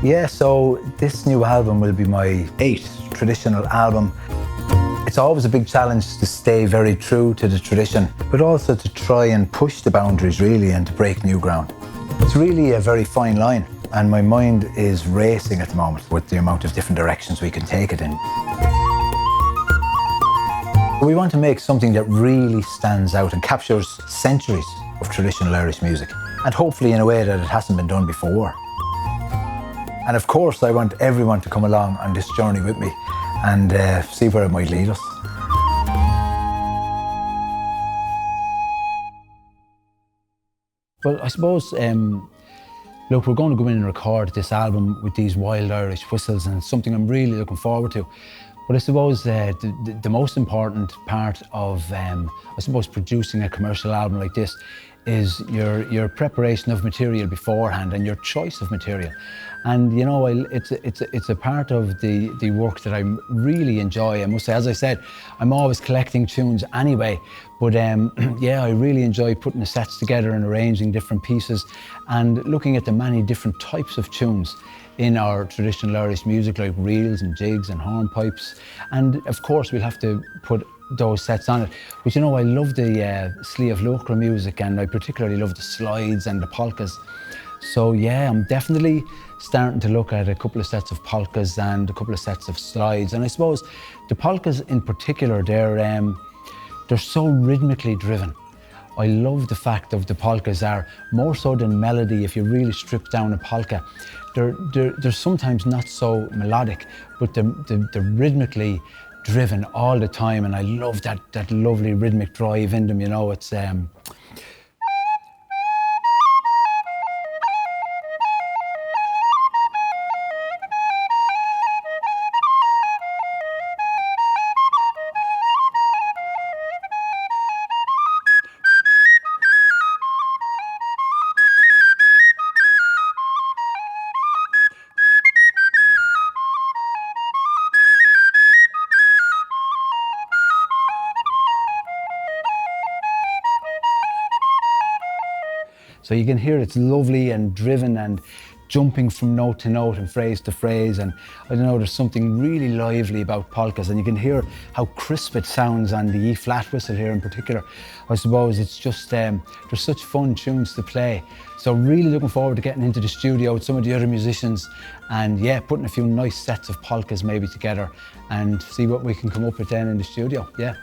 Yeah, so this new album will be my 8th traditional album. It's always a big challenge to stay very true to the tradition, but also to try and push the boundaries really and to break new ground. It's really a very fine line, and my mind is racing at the moment with the amount of different directions we can take it in. We want to make something that really stands out and captures centuries of traditional Irish music, and hopefully in a way that it hasn't been done before. And of course, I want everyone to come along on this journey with me and see where it might lead us. Well, I suppose, look, we're going to go in and record this album with these wild Irish whistles, and it's something I'm really looking forward to. But I suppose the most important part of, I suppose, producing a commercial album like this is your preparation of material beforehand and your choice of material. And you know, it's a part of the work that I really enjoy. I must say, as I said, I'm always collecting tunes anyway, but yeah, I really enjoy putting the sets together and arranging different pieces and looking at the many different types of tunes in our traditional Irish music, like reels and jigs and hornpipes. And of course, we'll have to put those sets on it. But you know, I love the Sliabh Luachra music, and I particularly love the slides and the polkas. So yeah, I'm definitely starting to look at a couple of sets of polkas and a couple of sets of slides. And I suppose the polkas in particular, they're so rhythmically driven. I love the fact of the polkas are more so than melody. If you really strip down a polka, they're sometimes not so melodic, but they're rhythmically driven all the time, and I love that lovely rhythmic drive in them. You know, it's so you can hear it's lovely and driven and jumping from note to note and phrase to phrase. And I don't know, there's something really lively about polkas, and you can hear how crisp it sounds on the E-flat whistle here in particular. I suppose it's just, there's such fun tunes to play. So really looking forward to getting into the studio with some of the other musicians and yeah, putting a few nice sets of polkas maybe together and see what we can come up with then in the studio, yeah.